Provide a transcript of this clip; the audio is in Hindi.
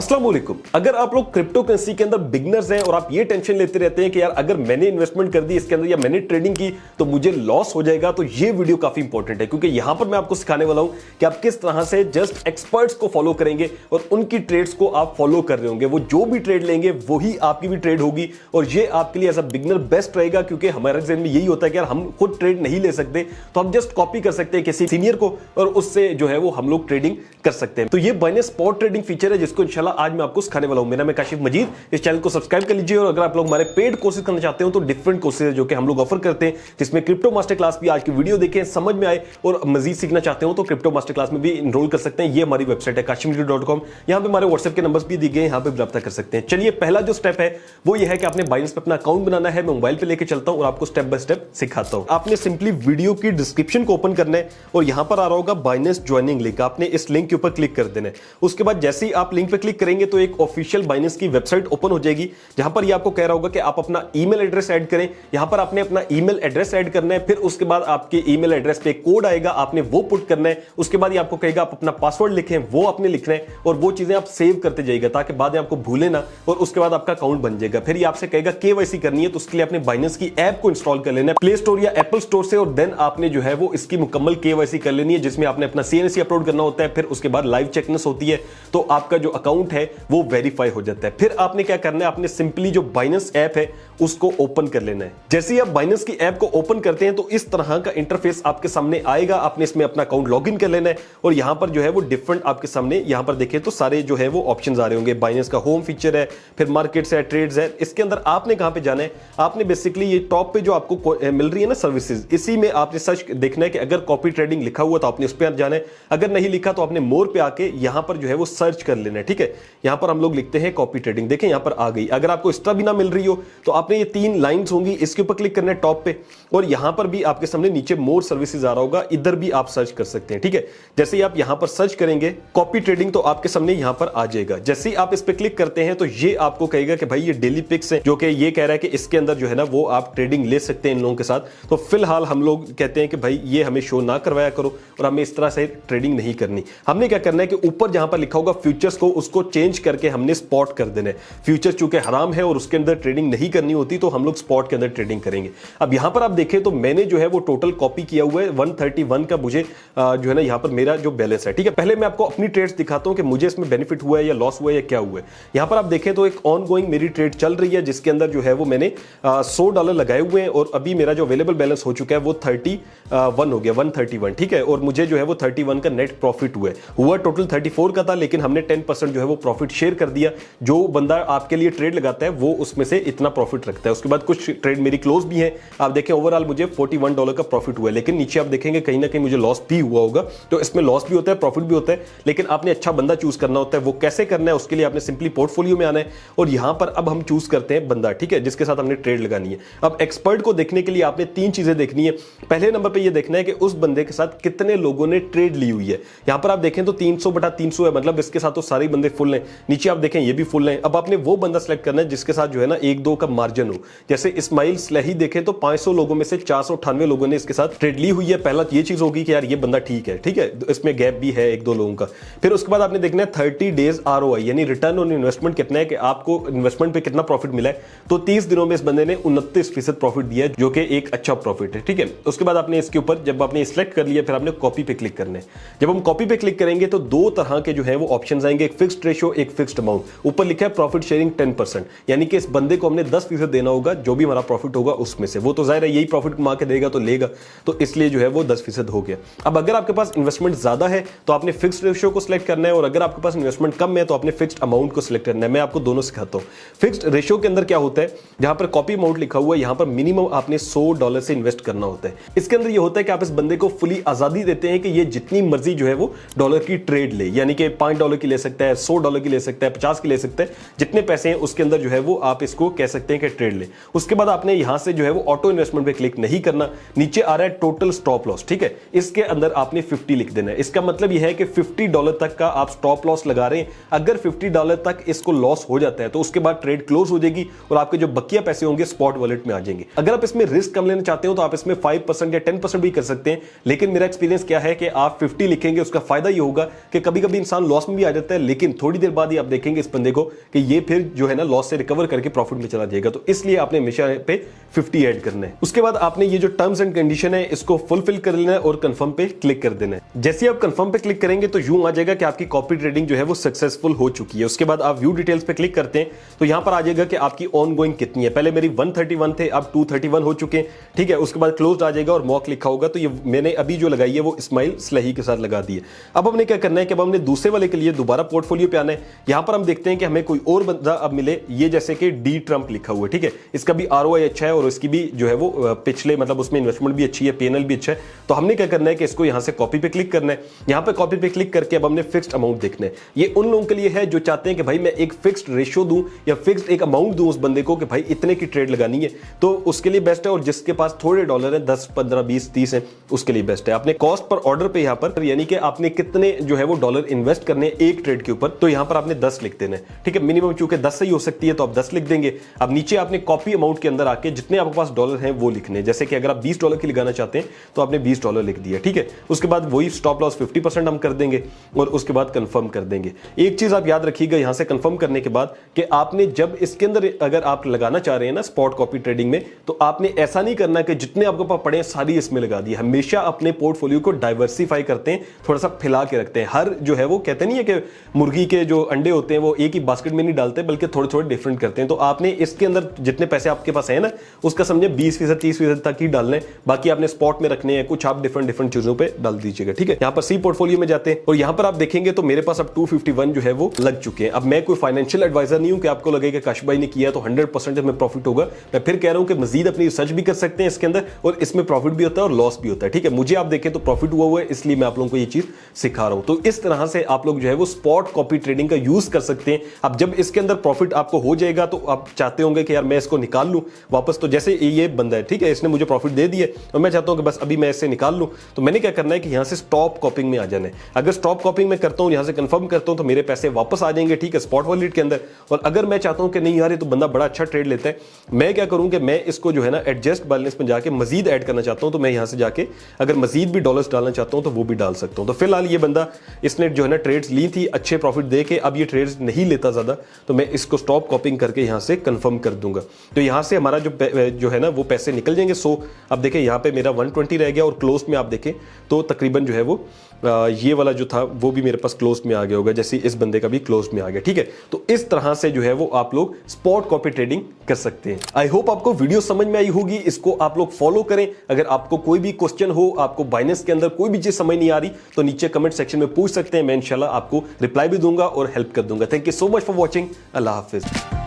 अस्सलाम वालेकुम। अगर आप लोग क्रिप्टो करेंसी के अंदर बिगनर्स हैं और आप ये टेंशन लेते रहते हैं कि यार अगर मैंने इन्वेस्टमेंट कर दी इसके अंदर या मैंने ट्रेडिंग की तो मुझे लॉस हो जाएगा, तो ये वीडियो काफी इंपॉर्टेंट है क्योंकि यहां पर मैं आपको सिखाने वाला हूं कि आप किस तरह से जस्ट एक्सपर्ट्स को फॉलो करेंगे और उनकी ट्रेड्स को आप फॉलो कर रहे होंगे। वो जो भी ट्रेड लेंगे वही आपकी भी ट्रेड होगी और ये आपके लिए एज अ बिगनर बेस्ट रहेगा क्योंकि हमारे जहन में यही होता है कि यार हम खुद ट्रेड नहीं ले सकते तो हम जस्ट कॉपी कर सकते हैं किसी सीनियर को और उससे जो है वो हम लोग ट्रेडिंग कर सकते हैं। तो ये बाइनेंस स्पॉट ट्रेडिंग फीचर है जिसको इंशाल्लाह आज मैं आपको सिखाने वाला हूं। मेरा नाम है काशिफ मजीद। इस चैनल को सब्सक्राइब कर लीजिए और अगर आप लोग हमारे पेड कोर्सेज करना चाहते हो तो डिफरेंट कोर्सेज है जो कि हम लोग ऑफर करते हैं, जिसमें क्रिप्टो मास्टर क्लास भी आज की वीडियो देखें समझ में आए और मजीद सीखना चाहते हो तो क्रिप्टो मास्टर क्लास में भी इनरोल कर सकते हैं। ये हमारी वेबसाइट है kashifmajid.com। यहां पे हमारे व्हाट्सएप के नंबर्स भी दिए गए हैं, यहां पे रब्ता कर सकते हैं। चलिए पहला जो स्टेप है वो ये है कि आपने बाइनेंस पे अपना अकाउंट बनाना है। मैं मोबाइल पे लेके चलता हूं और आपको स्टेप बाय स्टेप सिखाता हूं। आपने सिंपली वीडियो की डिस्क्रिप्शन को ओपन करना है और यहां पर आ रहा होगा बाइनेंस ज्वाइनिंग लिंक। आपने इस लिंक के ऊपर क्लिक कर देना है। उसके बाद जैसे ही आप लिंक पे क्लिक करेंगे तो एक ऑफिशियल बाइनेंस की वेबसाइट ओपन हो जाएगी जहां पर ये आपको कह रहा होगा कि आप अपना ईमेल एड्रेस ऐड करें। यहां पर आपने अपना ईमेल एड्रेस ऐड करना है, फिर उसके बाद आपके ईमेल एड्रेस पे कोड आएगा, आपने वो पुट करना है। उसके बाद ये आपको कहेगा आप अपना पासवर्ड लिखें, वो आपने लिखना है और वो चीजें आप सेव करते जाइएगा ताकि बाद में आपको भूले ना और उसके बाद आपका अकाउंट बन जाएगा। फिर ये आपसे कहेगा केवाईसी करनी है तो उसके लिए आपने बाइनेंस की ऐप को इंस्टॉल कर लेना है प्ले स्टोर या एप्पल स्टोर से और देन आपने जो है वो इसकी मुकम्मल केवाईसी कर लेनी है जिसमें आपने अपना सीएनसी अपलोड करना होता है। फिर उसके बाद लाइव चेकनेस होती है तो आपका जो अकाउंट है वो वेरीफाई हो जाता है। फिर आपने क्या करना है, आपने सिंपली जो बाइनेंस ऐप है उसको ओपन कर लेना है। जैसे ही आप बाइनेंस की ऐप को ओपन करते हैं तो इस तरह का इंटरफेस आपके सामने आएगा। आपने इसमें अपना अकाउंट लॉगिन कर लेना है और यहां पर जो है वो डिफरेंट आपके सामने यहां पर देखें तो सारे जो है वो ऑप्शंस आ रहे होंगे। बाइनेंस का होम फीचर है, फिर मार्केट्स है, ट्रेड्स है। इसके अंदर आपने कहां पे जाना है, आपने बेसिकली ये टॉप पे जो आपको मिल रही है ना सर्विसेज, इसी में आपने सर्च देखना है कि अगर कॉपी ट्रेडिंग लिखा हुआ तो आपने उस पर जाना है, अगर नहीं लिखा तो आपने मोर पे आके यहां पर जो है वो सर्च कर लेना है। ठीक है, यहां पर हम लोग लिखते हैं कॉपी ट्रेडिंग, देखें यहां पर आ गई। अगर आपको इस तरह भी ना मिल रही हो तो आपने ये 3 लाइंस होंगी, इसके ऊपर क्लिक करना है टॉप पे और यहां पर भी आपके सामने नीचे मोर सर्विसेज आ रहा होगा, इधर भी आप सर्च कर सकते हैं। ठीक है, जैसे ही आप यहां पर सर्च करेंगे कॉपी ट्रेडिंग तो आपके सामने यहां पर आ जाएगा। जैसे ही आप इस पे क्लिक करते हैं तो ये आपको कहेगा कि भाई ये डेली पिक्स है, जो कि ये कह रहा है कि इसके अंदर जो है ना वो आप ट्रेडिंग ले सकते हैं इन लोगों के साथ। तो फिलहाल हम लोग कहते हैं कि भाई ये हमें शो ना करवाया करो और हमें इस तरह से ट्रेडिंग नहीं करनी। हमने क्या करना है कि ऊपर जहां पर लिखा होगा फ्यूचर्स को उसको चेंज करके हमने स्पॉट कर देना है। फ्यूचर चूंकि हराम है और उसके अंदर ट्रेडिंग नहीं करनी होती तो हम लोग स्पॉट के अंदर ट्रेडिंग करेंगे। अब यहां पर आप देखें तो मैंने जो है वो टोटल कॉपी किया हुआ है 131 का मुझे जो है ना यहां पर मेरा जो बैलेंस है। ठीक है, पहले मैं आपको अपनी ट्रेड्स दिखाता हूं कि मुझे इसमें बेनिफिट हुआ है या लॉस हुआ है या क्या हुआ है। यहां पर आप देखें तो एक ऑनगोइंग मेरी ट्रेड चल रही है जिसके अंदर जो है वो मैंने $100 लगाए हुए हैं और अभी मेरा जो अवेलेबल बैलेंस हो चुका है वो 31 हो गया, 131। ठीक है, और मुझे जो है वो 31 का नेट प्रॉफिट हुआ टोटल 34 का था, लेकिन हमने 10% जो है वो प्रॉफिट शेयर कर दिया। जो बंदा आपके लिए ट्रेड लगाता है वो उसमें से इतना प्रॉफिट रखता है। उसके बाद कुछ ट्रेड मेरी क्लोज भी है, आप देखें ओवरऑल मुझे $41 का प्रॉफिट हुआ है, लेकिन नीचे आप देखेंगे कहीं ना कहीं मुझे लॉस भी हुआ होगा। तो इसमें लॉस भी होता है, प्रॉफिट भी होता है, लेकिन आपने अच्छा बंदा चूज करना होता है। वो कैसे करना है उसके लिए आपने सिंपली पोर्टफोलियो में आना है और यहां पर अब हम चूज करते हैं बंदा, ठीक है, जिसके साथ हमने ट्रेड लगानी है। अब एक्सपर्ट को देखने के लिए आपने 3 चीजें देखनी है। पहले नंबर पे ये देखना है कि उस बंदे के साथ कितने लोगों ने ट्रेड ली हुई है। यहां पर आप देखें तो 300/300 है, मतलब इसके साथ तो सारे बंदे फुल हैं। नीचे आप देखें ये भी फुल हैं। अब आपने वो बंदा सेलेक्ट करना है जिसके साथ जो है ना 1-2 का मार्जिन हो। जैसे इस्माइल स्लेही देखें तो 500 लोगों में से 498 लोगों ने इसके साथ ट्रेड ली हुई है। पहला ये चीज होगी कि यार ये बंदा ठीक है, ठीक है, इसमें गैप भी है 1-2 लोगों का। फिर उसके बाद आपने देखना है 30 डेज ROI यानी रिटर्न ऑन इन्वेस्टमेंट कितना है, कि आपको इन्वेस्टमेंट पे कितना प्रॉफिट मिला है। तो 30 दिनों में इस बंदे ने 29% प्रॉफिट दिया है, जो कि एक अच्छा प्रॉफिट है। ठीक है, उसके बाद आपने इसके ऊपर जब आपने सिलेक्ट कर लिया फिर आपने कॉपी पे क्लिक करना है। जब हम कॉपी पे क्लिक करेंगे तो 2 तरह के जो है वो ऑप्शंस आएंगे, एक फिक्स्ड रेशियो, एक फिक्स्ड अमाउंट। ऊपर लिखा है प्रॉफिट शेयरिंग 10%, यानी कि इस बंदे को हमने 10% देना होगा जो भी हमारा प्रॉफिट होगा उसमें से। वो तो जाहिर है यही प्रॉफिट कमा के देगा तो लेगा, तो इसलिए जो है वो 10% हो गया। अब अगर आपके पास इन्वेस्टमेंट ज्यादा है तो आपने फिक्स्ड रेशियो को सिलेक्ट करना है और अगर आपके पास इन्वेस्टमेंट कम है तो आपने फिक्स्ड अमाउंट को सिलेक्ट करना है। मैं आपको दोनों सिखाता हूं। फिक्स्ड रेशियो के अंदर क्या होता है, जहां पर कॉपी अमाउंट लिखा हुआ है यहां पर मिनिमम आपने $100 से इन्वेस्ट करना होता है। इसके अंदर ये होता है कि आप इस बंदे को फुली आजादी देते हैं कि ये जितनी मर्जी जो है वो डॉलर की ट्रेड ले, यानी कि $5 की ले सकता है, $100 की ले सकता है, 50 की ले सकता है, जितने पैसे हैं उसके अंदर जो है वो आप इसको कह सकते हैं कि ट्रेड ले। उसके बाद आपने यहां से जो है वो ऑटो इन्वेस्टमेंट पे क्लिक नहीं करना। नीचे आ रहा है टोटल स्टॉप लॉस, ठीक है, इसके अंदर आपने 50 लिख देना है। इसका मतलब यह है कि $50 तक का आप स्टॉप लॉस लगा रहे हैं। अगर $50 तक इसको लॉस हो जाता है तो उसके बाद ट्रेड क्लोज हो जाएगी और आपके जो बकिया पैसे होंगे स्पॉट वॉलेट में आ जाएंगे। अगर आप इसमें रिस्क कम लेना चाहते हो तो आप इसमें 5% या 10% भी कर सकते हैं, लेकिन मेरा एक्सपीरियंस क्या है कि आप 50 लिखेंगे, उसका फायदा ये होगा कि कभी कभी इंसान लॉस में भी आ जाता है लेकिन थोड़ी थोड़ी देर बाद ही आप देखेंगे इस बंदे को कि ये फिर जो है ना लॉस से रिकवर करके प्रॉफिट में चला जाएगा। तो इसलिए आपने हमेशा पे 50 ऐड करना है। उसके बाद आपने ये जो टर्म्स एंड कंडीशन है इसको फुलफिल कर लेना है और कंफर्म पे क्लिक कर देना है। जैसे आप कंफर्म पे क्लिक करेंगे तो यूं आ जाएगा कि आपकी कॉपी ट्रेडिंग जो है वो सक्सेसफुल हो चुकी है। उसके बाद आप व्यू डिटेल्स पे क्लिक करते हैं तो यहां पर आ जाएगा कि आपकी ऑनगोइंग कितनी है। पहले मेरी 131 थे, अब 231 हो चुके हैं, ठीक है। उसके बाद क्लोज आ जाएगा और मॉक लिखा होगा, तो ये मैंने अभी जो लगाई है वो इस्माइल स्लही के साथ लगा दी है। अब हमने क्या करना है कि अब हमने दूसरे वाले के लिए दोबारा पोर्टफोलियो पे आना है। यहां पर हम देखते हैं कि हमें कोई और बंदा अब मिले, ये जैसे कि डी ट्रंप लिखा हुआ है, ठीक है। इसका भी आरओआई अच्छा है और इसकी भी जो है वो पिछले मतलब उसमें इन्वेस्टमेंट भी अच्छी है, पीएनएल भी अच्छा है। तो हमने क्या करना है कि इसको यहां से कॉपी पे क्लिक करना है। यहां पे कॉपी पे क्लिक करके अब हमने फिक्स्ड अमाउंट देखना है। ये उन लोगों के लिए है जो चाहते हैं कि भाई मैं एक फिक्स्ड रेशियो दूं या फिक्स्ड एक अमाउंट दूं उस बंदे को कि भाई इतने की ट्रेड लगानी है, तो उसके लिए बेस्ट है। और जिसके पास थोड़े डॉलर है, 10, 15, 20, 30 है, उसके लिए बेस्ट है। आपने कॉस्ट पर ऑर्डर पे यहां पर यानी कि आपने कितने जो है वो डॉलर इन्वेस्ट करने एक ट्रेड के ऊपर, तो यहां पर आपने 10 लिख देना है, ठीक है। मिनिमम चूंकि 10 से ही हो सकती है तो आप 10 लिख देंगे। अब नीचे आपने कॉपी अमाउंट के अंदर आके जितने आपके पास डॉलर हैं वो लिखने हैं। जैसे कि अगर आप $20 की लगाना चाहते हैं तो आपने $20 लिख दिया, ठीक है। उसके बाद वही स्टॉप लॉस 50% हम कर देंगे और उसके बाद कंफर्म कर देंगे। एक चीज आप याद रखिएगा यहां से कंफर्म करने के बाद कि आपने जब इसके अंदर अगर आप लगाना चाह रहे हैं ना स्पॉट कॉपी ट्रेडिंग में, तो आपने ऐसा नहीं करना कि जितने आपके पास पड़े सारी इसमें लगा दी। हमेशा अपने पोर्टफोलियो को डाइवर्सिफाई करते हैं, थोड़ा सा फैला के रखते हैं। हर जो है वो कहते नहीं है कि मुर्गी के जो अंडे होते हैं वो एक ही बास्केट में नहीं डालते बल्कि थोड़े थोड़े डिफरेंट करते हैं। तो आपने इसके अंदर जितने पैसे आपके पास है ना उसका समझे 20%, 30% तक ही डालने, बाकी आपने स्पॉट में रखने हैं, कुछ आप डिफरेंट डिफरेंट चीजों पे डाल दीजिएगा, ठीक है। यहाँ पर सी पोर्टफोलियो में जाते हैं और यहाँ पर आप देखेंगे तो मेरे पास अब 251 जो है वो लग चुके हैं। अब मैं कोई फाइनेंशियल एडवाइजर नहीं हूं कि आपको लगेगा काश भाई ने किया तो 100% में प्रॉफिट होगा। मैं फिर कह रहा हूं कि मजीद अपनी रिसर्च भी कर सकते हैं इसके अंदर और इसमें प्रॉफिट भी होता है और लॉस भी होता है, ठीक है। मुझे आप देखें तो प्रॉफिट हुआ है, इसलिए मैं आप लोगों को ये चीज सिखा रहा हूं। तो इस तरह से आप लोग जो है वो स्पॉट कॉपी ट्रेडिंग का यूज कर सकते हैं। अब जब इसके अंदर प्रॉफिट आपको हो जाएगा तो आप चाहते होंगे कि यार मैं इसको निकाल लूं वापस। तो जैसे ये बंदा है, ठीक है, इसने मुझे प्रॉफिट दे दिया और मैं चाहता हूं कि बस अभी मैं इससे निकाल लूं, तो मैंने क्या करना है कि यहां से स्टॉप कॉपिंग में आ जाना है। अगर स्टॉप कॉपिंग में करता हूं, यहां से कंफर्म करता हूं, तो मेरे पैसे वापस आ जाएंगे, ठीक है, स्पॉट वॉलेट के अंदर। और अगर मैं चाहता हूं कि नहीं यार ये तो बंदा बड़ा अच्छा ट्रेड लेता है, मैं क्या करूं कि मैं इसको जो है ना एडजस्ट बैलेंस में जाके मजीद ऐड करना चाहता हूं, तो मैं यहां से जाके अगर मजीद भी डॉलर्स डालना चाहता हूं तो वो भी डाल सकता हूं। तो फिलहाल ये बंदा इसने जो है ना ट्रेड्स ली थी अच्छे प्रॉफिट दे के, अब ये ट्रेड्स नहीं लेता ज्यादा, तो मैं इसको स्टॉप कॉपिंग करके यहां से कंफर्म कर दूंगा। तो यहां से हमारा जो है ना वो पैसे निकल जाएंगे। सो अब देखें यहां पे मेरा 120 रह गया और क्लोज में आप देखें तो तकरीबन जो है वो ये वाला जो था वो भी मेरे पास क्लोज में आ गया होगा, जैसे इस बंदे का भी क्लोज में आ गया, ठीक है। तो इस तरह से जो है वो आप लोग स्पॉट कॉपी ट्रेडिंग कर सकते हैं। आई होप आपको वीडियो समझ में आई होगी, इसको आप लोग फॉलो करें। अगर आपको कोई भी क्वेश्चन हो, आपको बाइनेंस के अंदर कोई भी चीज समझ नहीं आ रही, तो नीचे कमेंट सेक्शन में पूछ सकते हैं, मैं इंशाल्लाह आपको रिप्लाई भी दूंगा और हेल्प कर दूंगा। Thank you so much for watching. Allah Hafiz.